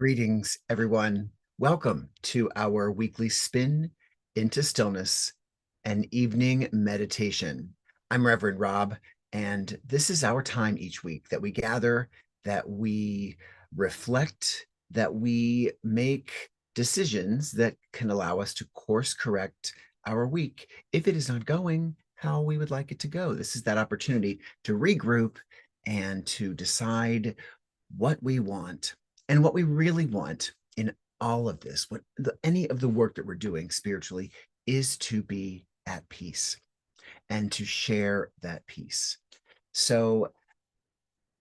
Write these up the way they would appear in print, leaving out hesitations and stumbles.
Greetings, everyone. Welcome to our weekly spin into stillness and evening meditation. I'm Reverend Rob, and this is our time each week that we gather, that we reflect, that we make decisions that can allow us to course correct our week if it is not going how we would like it to go. This is that opportunity to regroup and to decide what we want and what we really want in all of this, any of the work that we're doing spiritually, is to be at peace and to share that peace. So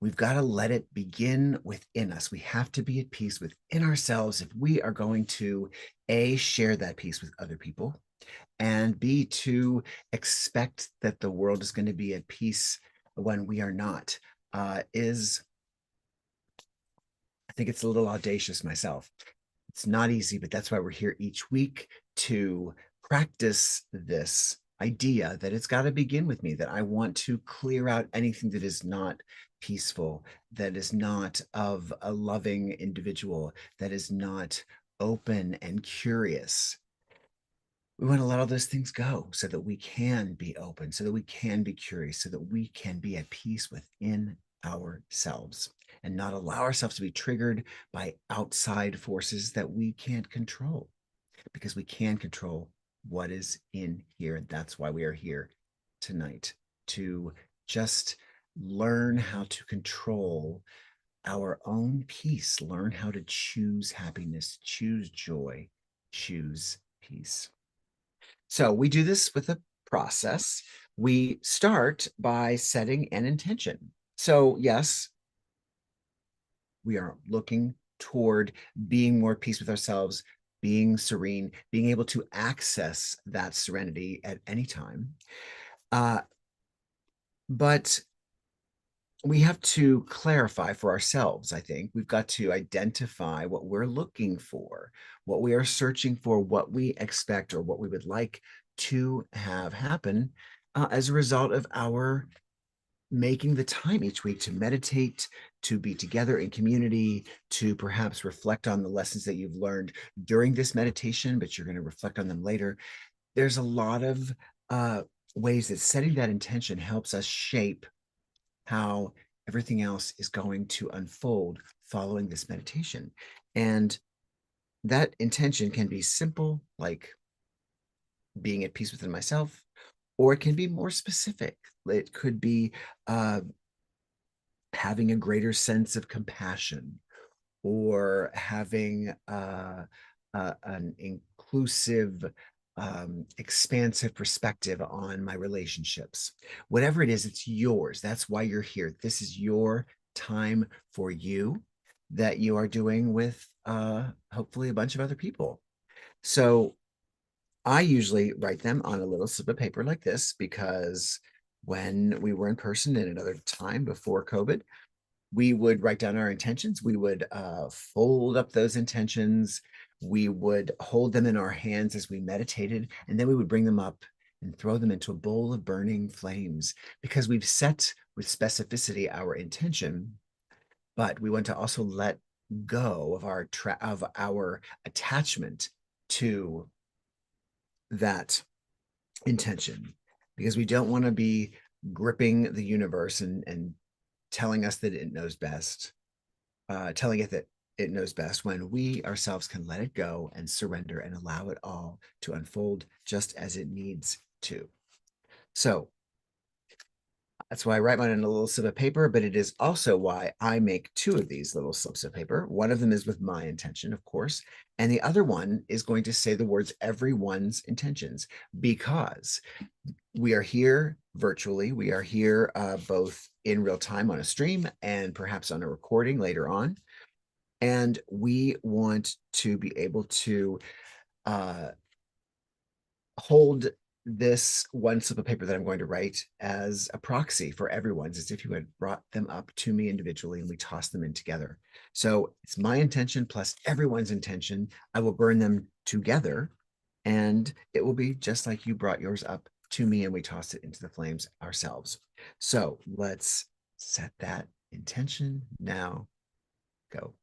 we've got to let it begin within us. We have to be at peace within ourselves if we are going to A, share that peace with other people, and B, to expect that the world is going to be at peace when we are not, is I think it's a little audacious myself. It's not easy, but that's why we're here each week to practice this idea that it's got to begin with me, that I want to clear out anything that is not peaceful, that is not of a loving individual, that is not open and curious. We want to let all those things go so that we can be open, so that we can be curious, so that we can be at peace within ourselves and not allow ourselves to be triggered by outside forces that we can't control, because we can control what is in here. And that's why we are here tonight, to just learn how to control our own peace, learn how to choose happiness, choose joy, choose peace. So we do this with a process. We start by setting an intention. So, yes, we are looking toward being more at peace with ourselves, being serene, being able to access that serenity at any time. Uh, but we have to clarify for ourselves, I think. We've got to identify what we're looking for, what we are searching for, what we expect, or what we would like to have happen as a result of our making the time each week to meditate, to be together in community, to perhaps reflect on the lessons that you've learned during this meditation, but you're going to reflect on them later. There's a lot of ways that setting that intention helps us shape how everything else is going to unfold following this meditation. And that intention can be simple, like being at peace within myself, or it can be more specific. It could be having a greater sense of compassion, or having an inclusive, expansive perspective on my relationships. Whatever it is, it's yours. That's why you're here. This is your time for you that you are doing with hopefully a bunch of other people. So I usually write them on a little slip of paper like this, because when we were in person in another time before COVID, we would write down our intentions. We would fold up those intentions. We would hold them in our hands as we meditated, and then we would bring them up and throw them into a bowl of burning flames, because we've set with specificity our intention, but we want to also let go of our attachment to that intention, because we don't want to be gripping the universe and telling us that it knows best, telling it that it knows best, when we ourselves can let it go and surrender and allow it all to unfold just as it needs to. So that's why I write mine on a little slip of paper, but it is also why I make two of these little slips of paper. One of them is with my intention, of course, and the other one is going to say the words everyone's intentions, because we are here virtually. We are here both in real time on a stream and perhaps on a recording later on. And we want to be able to uh, hold this one slip of paper that I'm going to write as a proxy for everyone's, as if you had brought them up to me individually and we tossed them in together. So it's my intention plus everyone's intention. I will burn them together, and it will be just like you brought yours up to me and we tossed it into the flames ourselves. So let's set that intention now. Go.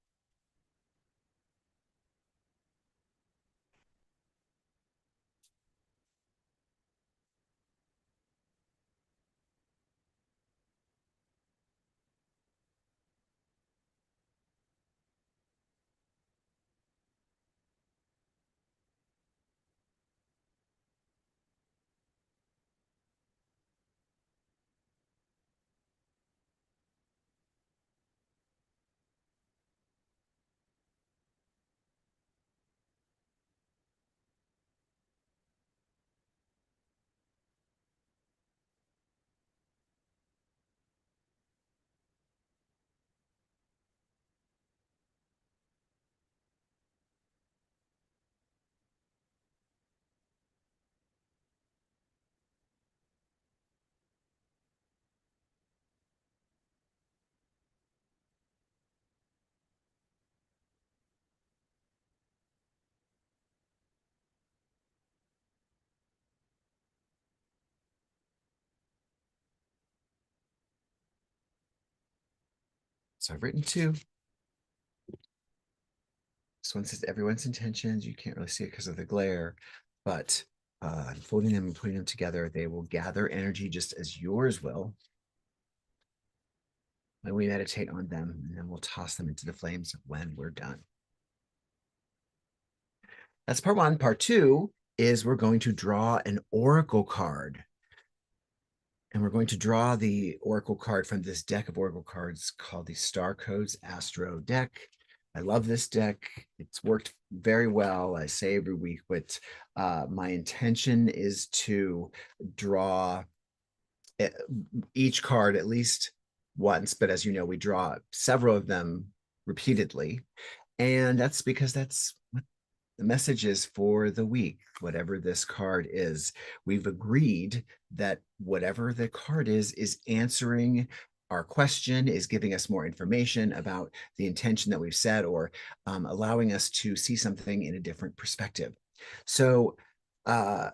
So I've written two. This one says everyone's intentions. You can't really see it because of the glare, but I'm folding them and putting them together. They will gather energy just as yours will. When we meditate on them, and then we'll toss them into the flames when we're done. That's part one. Part two is we're going to draw an oracle card. And we're going to draw the oracle card from this deck of oracle cards called the Star Codes Astro deck. I love this deck. It's worked very well. I say every week, but my intention is to draw each card at least once. But as you know, we draw several of them repeatedly. And that's because that's what the message is for the week, whatever this card is. We've agreed that whatever the card is answering our question, is giving us more information about the intention that we've set, or allowing us to see something in a different perspective. So I'm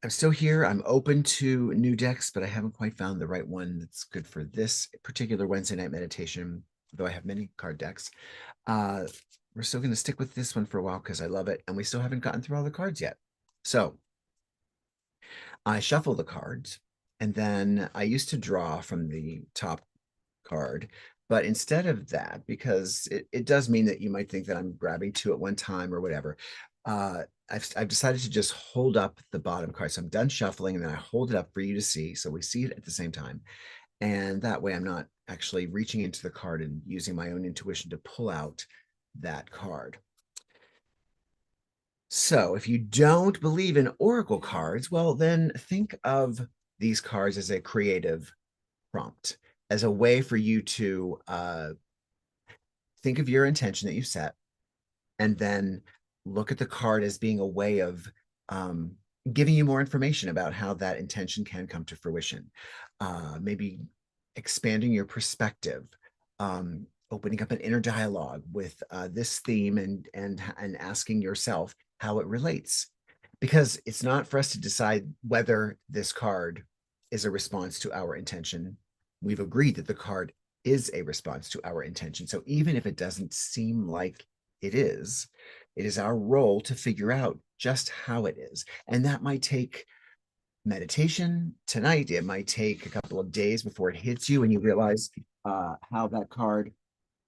still here. I'm open to new decks, but I haven't quite found the right one that's good for this particular Wednesday night meditation, though I have many card decks. We're still going to stick with this one for a while because I love it, and we still haven't gotten through all the cards yet. So I shuffle the cards, and then I used to draw from the top card, but instead of that, because it does mean that you might think that I'm grabbing two at one time or whatever, I've decided to just hold up the bottom card. So I'm done shuffling, and then I hold it up for you to see, so we see it at the same time. And that way I'm not actually reaching into the card and using my own intuition to pull out that card. So if you don't believe in oracle cards, well, then think of these cards as a creative prompt, as a way for you to think of your intention that you set, and then look at the card as being a way of giving you more information about how that intention can come to fruition. Maybe expanding your perspective, opening up an inner dialogue with this theme, and asking yourself how it relates. Because it's not for us to decide whether this card is a response to our intention. We've agreed that the card is a response to our intention. So even if it doesn't seem like it is our role to figure out just how it is. And that might take meditation tonight. It might take a couple of days before it hits you and you realize how that card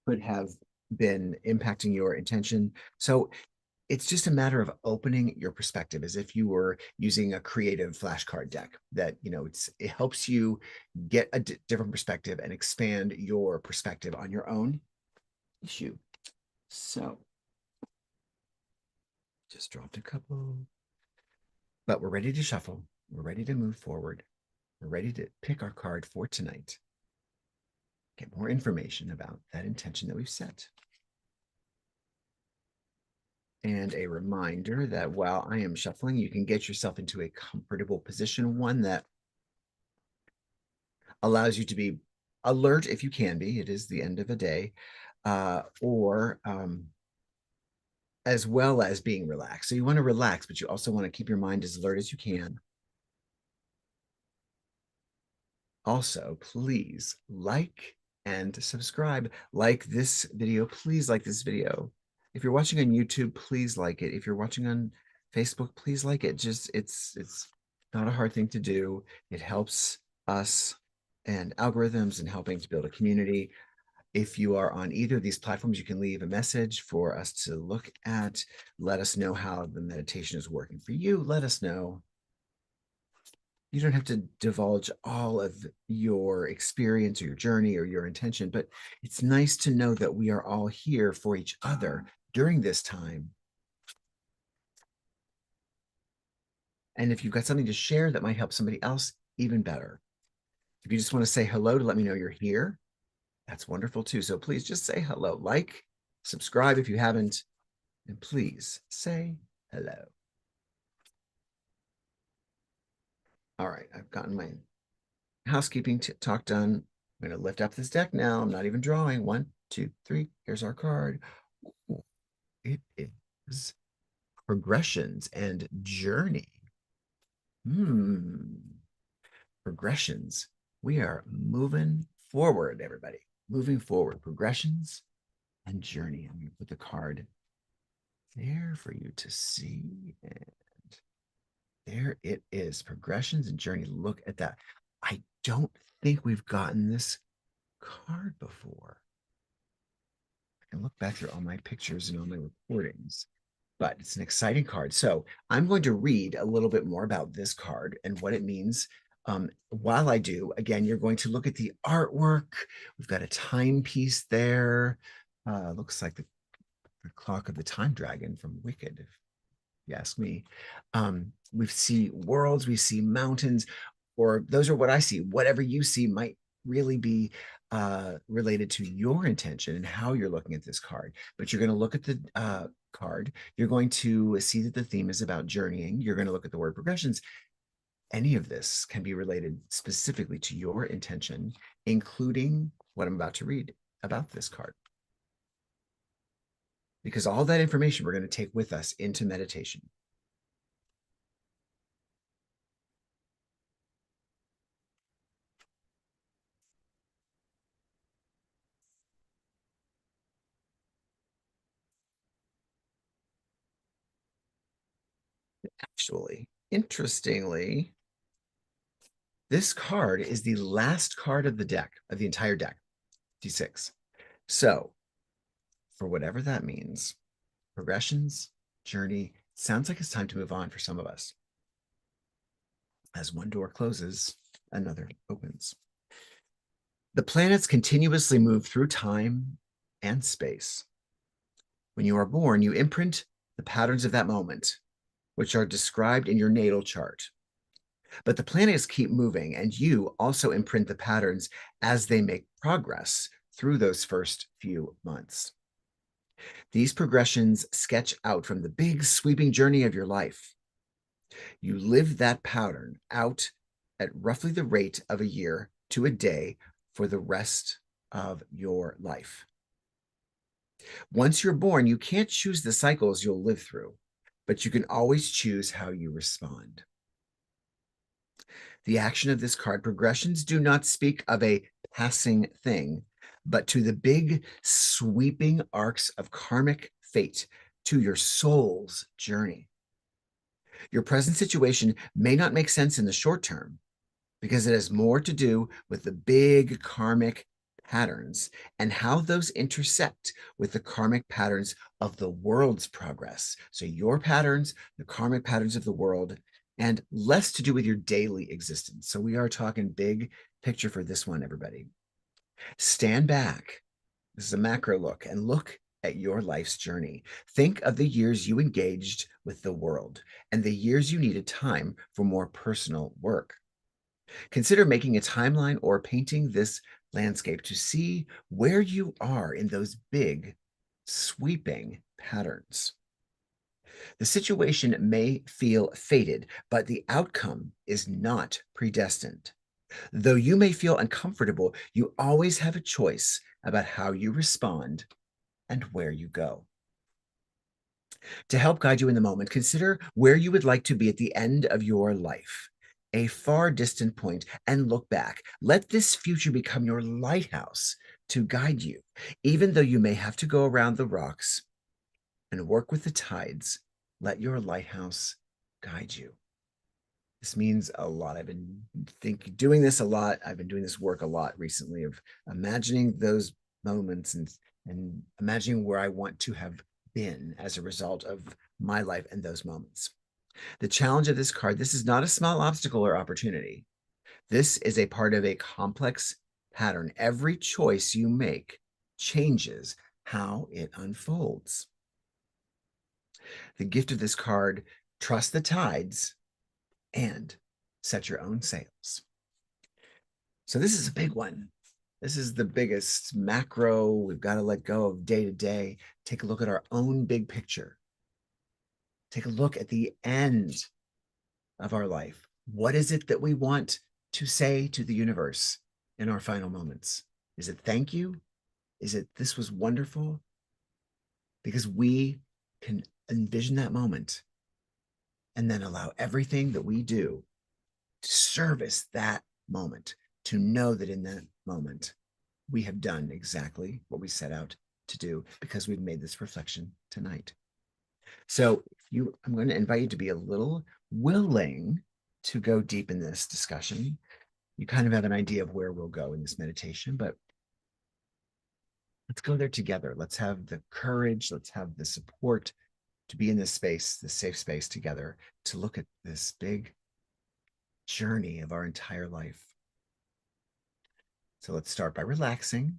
could have been impacting your intention. So it's just a matter of opening your perspective, as if you were using a creative flashcard deck that, it helps you get a different perspective and expand your perspective on your own issue. So just dropped a couple, but we're ready to shuffle. We're ready to move forward. We're ready to pick our card for tonight. Get more information about that intention that we've set. And a reminder that while I am shuffling, you can get yourself into a comfortable position, one that allows you to be alert if you can be. It is the end of a day, or as well as being relaxed. So you want to relax, but you also want to keep your mind as alert as you can. Also, please like and subscribe. Like this video, please like this video. If you're watching on YouTube, please like it. If you're watching on Facebook, please like it. Just it's not a hard thing to do. It helps us and algorithms and helping to build a community. If you are on either of these platforms, you can leave a message for us to look at. Let us know how the meditation is working for you. Let us know. You don't have to divulge all of your experience or your journey or your intention, but it's nice to know that we are all here for each other during this time. And if you've got something to share that might help somebody else, even better. If you just want to say hello to let me know you're here, that's wonderful too. So please just say hello, like, subscribe if you haven't, and please say hello. All right, I've gotten my housekeeping talk done. I'm going to lift up this deck now. I'm not even drawing. 1, 2, 3. Here's our card. It is progressions and journey. Progressions. We are moving forward, everybody. moving forward, progressions and journey. I'm going to put the card there for you to see. And there it is, progressions and journey. Look at that. I don't think we've gotten this card before. I can look back through all my pictures and all my recordings, but it's an exciting card. So I'm going to read a little bit more about this card and what it means. While I do, again, you're going to look at the artwork. We've got a timepiece there. Looks like the clock of the time dragon from Wicked, if you ask me. We see worlds, we see mountains, or those are what I see. Whatever you see might really be related to your intention and how you're looking at this card. But you're going to look at the card. You're going to see that the theme is about journeying. You're going to look at the word progressions. Any of this can be related specifically to your intention, including what I'm about to read about this card. Because all that information we're going to take with us into meditation. Actually, interestingly, this card is the last card of the deck, of the entire deck, D6. So, for whatever that means, progressions, journey, sounds like it's time to move on for some of us. As one door closes, another opens. The planets continuously move through time and space. When you are born, you imprint the patterns of that moment, which are described in your natal chart. But the planets keep moving, and you also imprint the patterns as they make progress through those first few months. These progressions sketch out from the big sweeping journey of your life. You live that pattern out at roughly the rate of a year to a day for the rest of your life. Once you're born, you can't choose the cycles you'll live through, but you can always choose how you respond. The action of this card, progressions, do not speak of a passing thing, but to the big sweeping arcs of karmic fate, to your soul's journey. Your present situation may not make sense in the short term because it has more to do with the big karmic patterns and how those intersect with the karmic patterns of the world's progress. So your patterns, the karmic patterns of the world, and less to do with your daily existence. So we are talking big picture for this one, everybody. Stand back. This is a macro look, and look at your life's journey. Think of the years you engaged with the world and the years you needed time for more personal work. Consider making a timeline or painting this landscape to see where you are in those big, sweeping patterns. The situation may feel fated, but the outcome is not predestined. Though you may feel uncomfortable, you always have a choice about how you respond and where you go. To help guide you in the moment, consider where you would like to be at the end of your life, a far distant point, and look back. Let this future become your lighthouse to guide you, even though you may have to go around the rocks and work with the tides. Let your lighthouse guide you. This means a lot. I've been doing this a lot. I've been doing this work a lot recently of imagining those moments and imagining where I want to have been as a result of my life and those moments. The challenge of this card, this is not a small obstacle or opportunity. This is a part of a complex pattern. Every choice you make changes how it unfolds. The gift of this card, trust the tides and set your own sails. So this is a big one. This is the biggest macro. We've got to let go of day to day. Take a look at our own big picture. Take a look at the end of our life. What is it that we want to say to the universe in our final moments? Is it thank you? Is it this was wonderful? Because we can envision that moment and then allow everything that we do to service that moment, to know that in that moment we have done exactly what we set out to do because we've made this reflection tonight. So I'm going to invite you to be a little willing to go deep in this discussion. You kind of have an idea of where we'll go in this meditation, but let's go there together. Let's have the courage, let's have the support to be in this space, this safe space together, to look at this big journey of our entire life. So let's start by relaxing.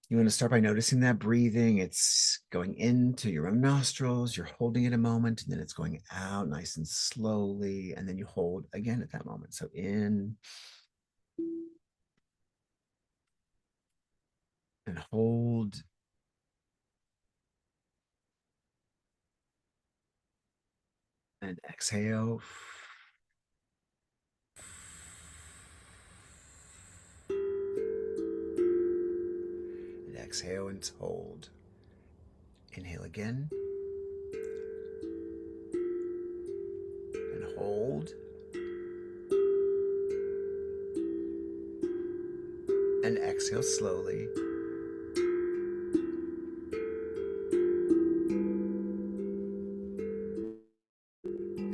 You want to start by noticing that breathing. It's going into your own nostrils. You're holding it a moment, and then it's going out nice and slowly. And then you hold again at that moment. So in and hold. And exhale. And exhale and hold. Inhale again. And hold. And exhale slowly.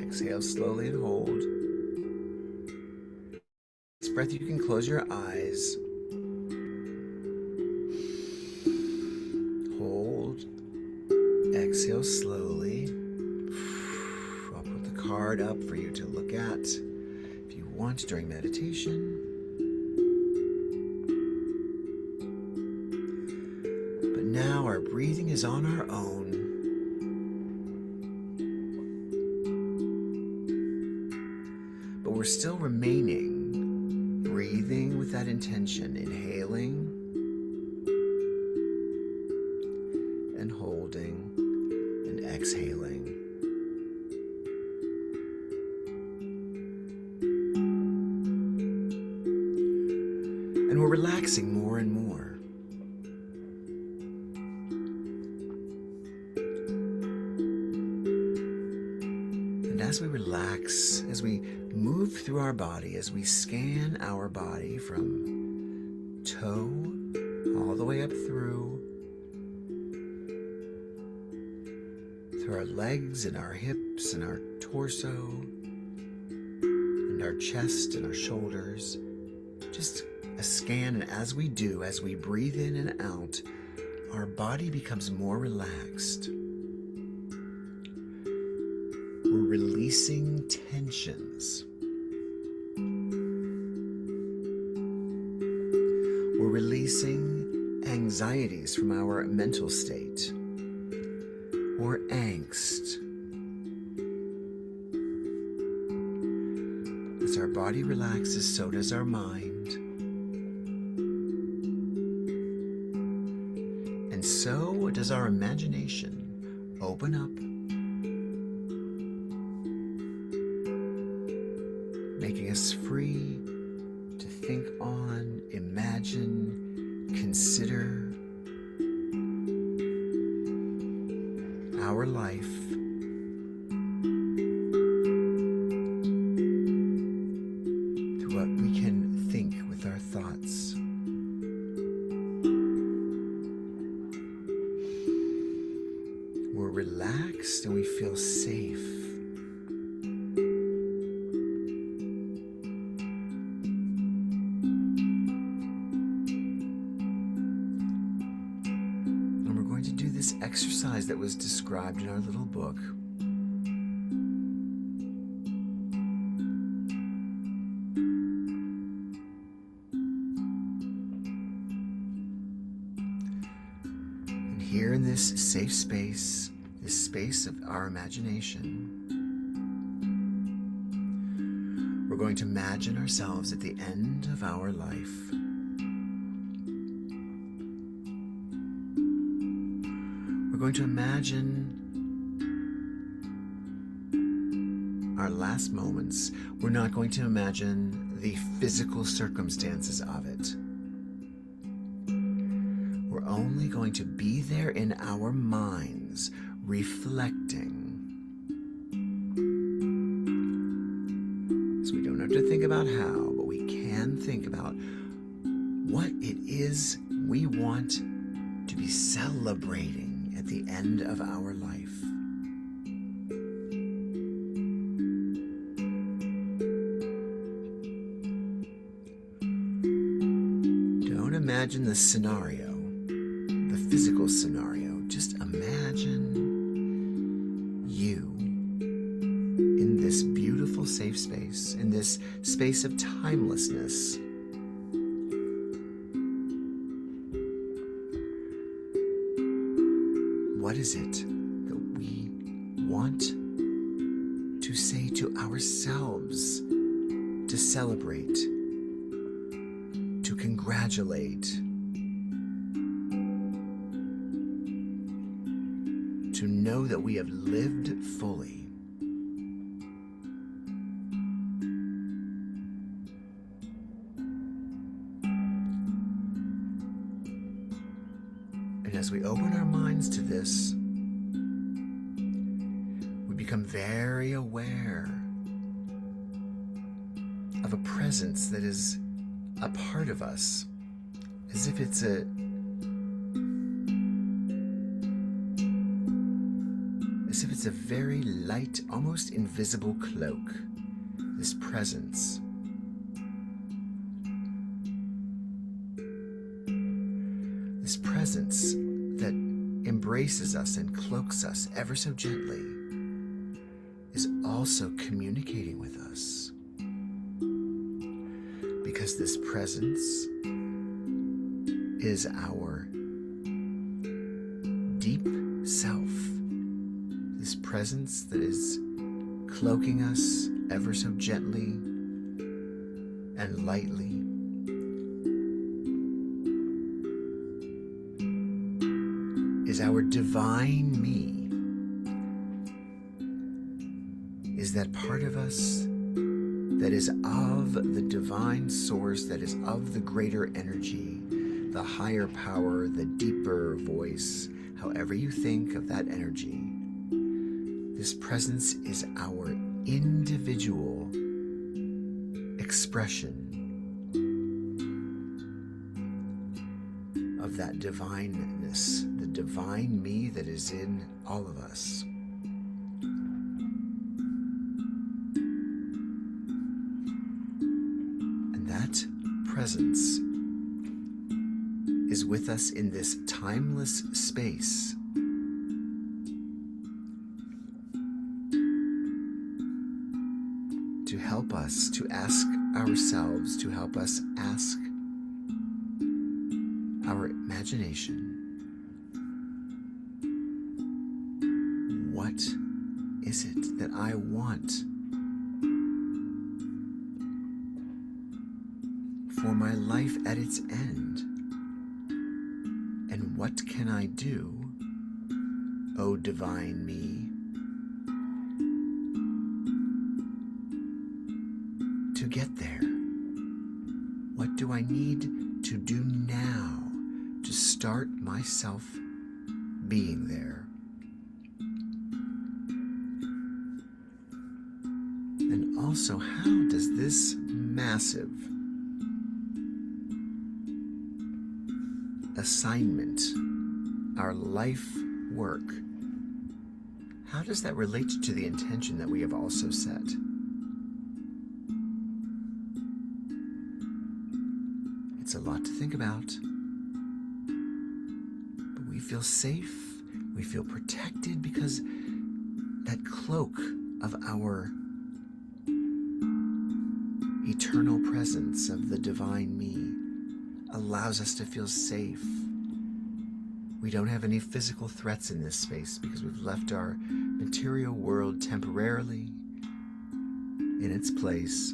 Exhale slowly and hold. This breath, you can close your eyes. Hold. Exhale slowly. I'll put the card up for you to look at if you want during meditation. But now our breathing is on our own. But we're still remaining, breathing with that intention, inhaling and holding and exhaling. And we're relaxing more and more. And as we relax, as we move through our body, as we scan our body from toe all the way up through our legs and our hips and our torso and our chest and our shoulders, just a scan. And as we do, as we breathe in and out, our body becomes more relaxed. We're releasing tensions. We're releasing anxieties from our mental state or angst. As our body relaxes, so does our mind. And so does our imagination open up, making us free to think on, imagine, consider our life through what we can think with our thoughts. We're relaxed and we feel safe. And we're going to do this exercise that was described in our little book. And here in this safe space, this space of our imagination, we're going to imagine ourselves at the end of our life. We're going to imagine our last moments. We're not going to imagine the physical circumstances of it. We're only going to be there in our minds, reflecting. So we don't have to think about how, but we can think about what it is we want to be celebrating at the end of our life. Don't imagine the scenario, the physical scenario. Just imagine you in this beautiful safe space, in this space of timelessness. What is it that we want to say to ourselves, to celebrate, to congratulate, to know that we have lived fully? And as we open our minds to this, we become very aware of a presence that is a part of us, as if it's a very light, almost invisible cloak, this presence. This presence that embraces us and cloaks us ever so gently is also communicating with us. Because this presence is our deep self. This presence that is cloaking us ever so gently and lightly. Is our divine me. Is that part of us that is of the divine source, that is of the greater energy, the higher power, the deeper voice, however you think of that energy. This presence is our individual expression of that divineness, the divine me that is in all of us. And that presence is with us in this timeless space. To help us to ask ourselves, to help us ask our imagination, what is it that I want for my life at its end? And what can I do, O divine me, to get there? What do I need to do now to start myself being there? And also, how does this massive assignment, our life work, how does that relate to the intention that we have also set? It's a lot to think about, but we feel safe, we feel protected because that cloak of our eternal presence of the divine me allows us to feel safe. We don't have any physical threats in this space because we've left our material world temporarily in its place.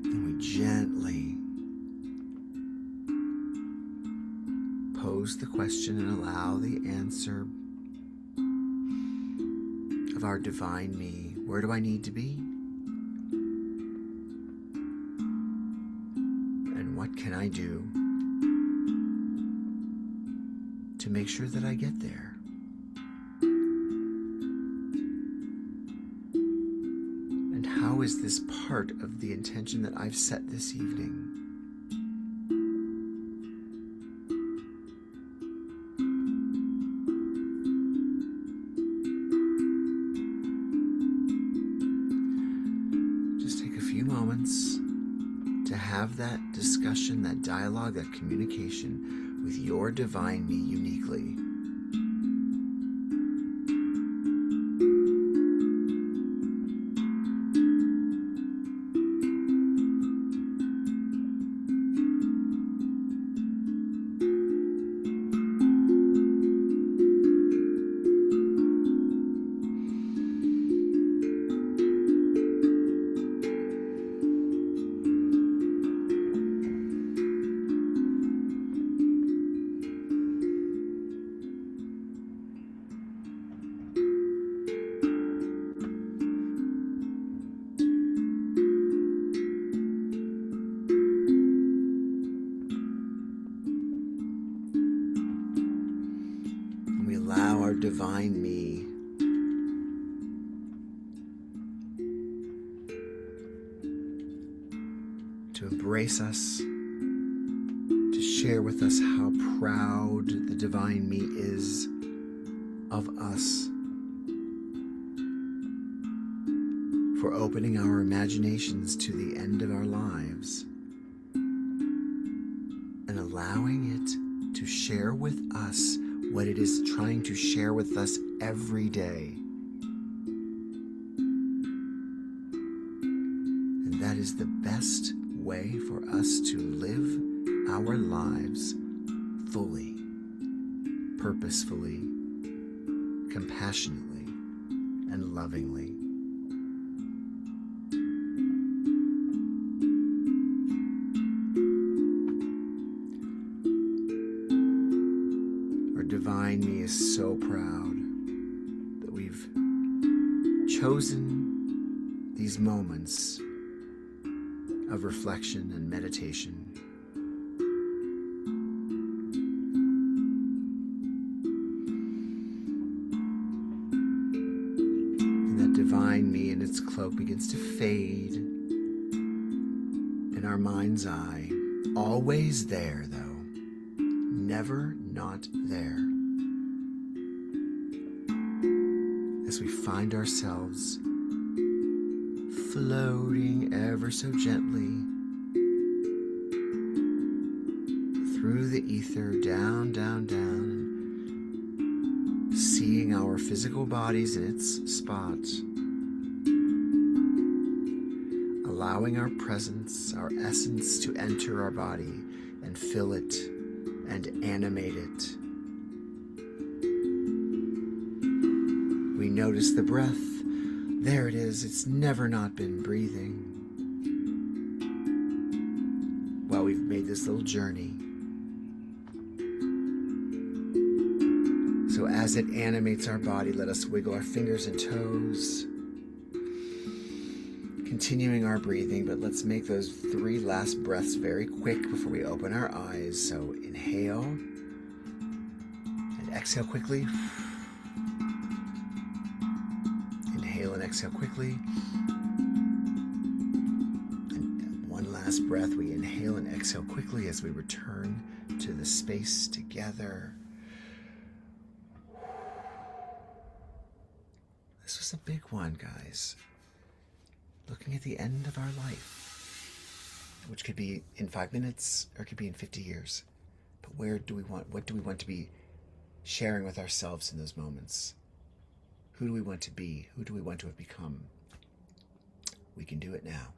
And we gently pose the question and allow the answer of our divine me. Where do I need to be? And what can I do to make sure that I get there? is this part of the intention that I've set this evening? Just take a few moments to have that discussion, that dialogue, that communication with your divine me uniquely. We allow our divine me to embrace us, to share with us how proud the divine me is of us, for opening our imaginations to the end of our lives and allowing it to share with us what it is trying to share with us every day. And that is the best way for us to live our lives fully, purposefully, compassionately, and lovingly. Divine me is so proud that we've chosen these moments of reflection and meditation. And that divine me in its cloak begins to fade in our mind's eye. Always there, though. Never not there. As we find ourselves floating ever so gently through the ether, down, down, down, seeing our physical bodies in its spot, allowing our presence, our essence to enter our body and fill it and animate it. We notice the breath. There it is. It's never not been breathing. While we've made this little journey. So as it animates our body, let us wiggle our fingers and toes. Continuing our breathing, but let's make those 3 last breaths very quick before we open our eyes. So inhale and exhale quickly. Inhale and exhale quickly. And one last breath, we inhale and exhale quickly as we return to the space together. This was a big one, guys. Looking at the end of our life, which could be in 5 minutes or it could be in 50 years. But what do we want to be sharing with ourselves in those moments? Who do we want to be? Who do we want to have become? We can do it now.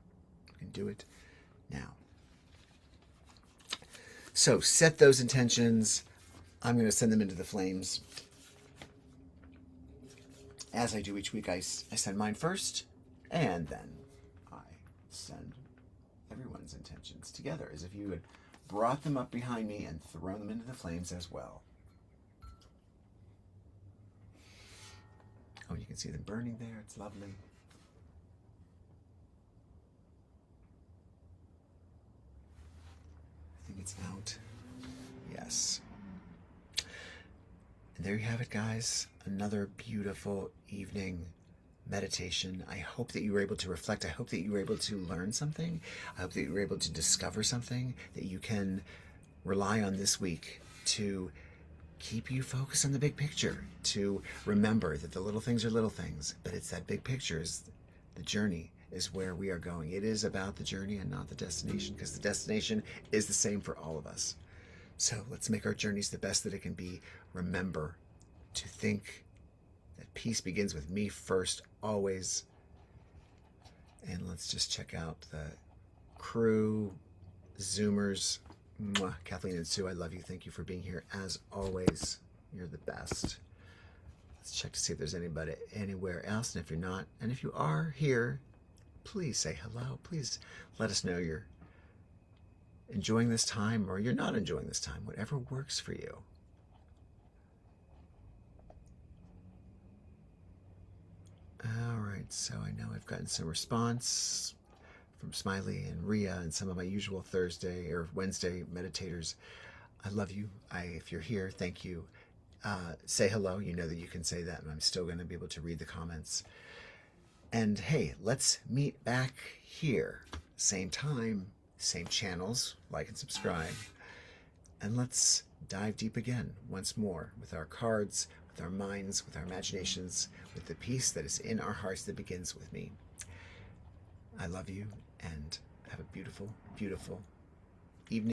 We can do it now. So set those intentions. I'm going to send them into the flames. As I do each week, I send mine first, and then I send everyone's intentions together, as if you had brought them up behind me and thrown them into the flames as well. Oh, you can see them burning there. It's lovely. I think it's out. Yes. And there you have it, guys. Another beautiful evening meditation. I hope that you were able to reflect. I hope that you were able to learn something. I hope that you were able to discover something that you can rely on this week to keep you focused on the big picture, to remember that the little things are little things, but it's that big picture, is the journey, is where we are going. It is about the journey and not the destination, because the destination is the same for all of us. So let's make our journeys the best that it can be. Remember to think that peace begins with me first, always. And let's just check out the crew, Zoomers. Mwah. Kathleen and Sue, I love you. Thank you for being here as always. You're the best. Let's check to see if there's anybody anywhere else. And if you're not, and if you are here, please say hello. Please let us know you're enjoying this time or you're not enjoying this time, whatever works for you. All right, so I know I've gotten some response from Smiley and Ria and some of my usual Thursday or Wednesday meditators. I love you. If you're here, thank you. Say hello. You know that you can say that, and I'm still going to be able to read the comments. And hey, let's meet back here. Same time, same channels. Like and subscribe. And let's dive deep again once more with our cards, with our minds, with our imaginations, with the peace that is in our hearts that begins with me. I love you, and have a beautiful, beautiful evening.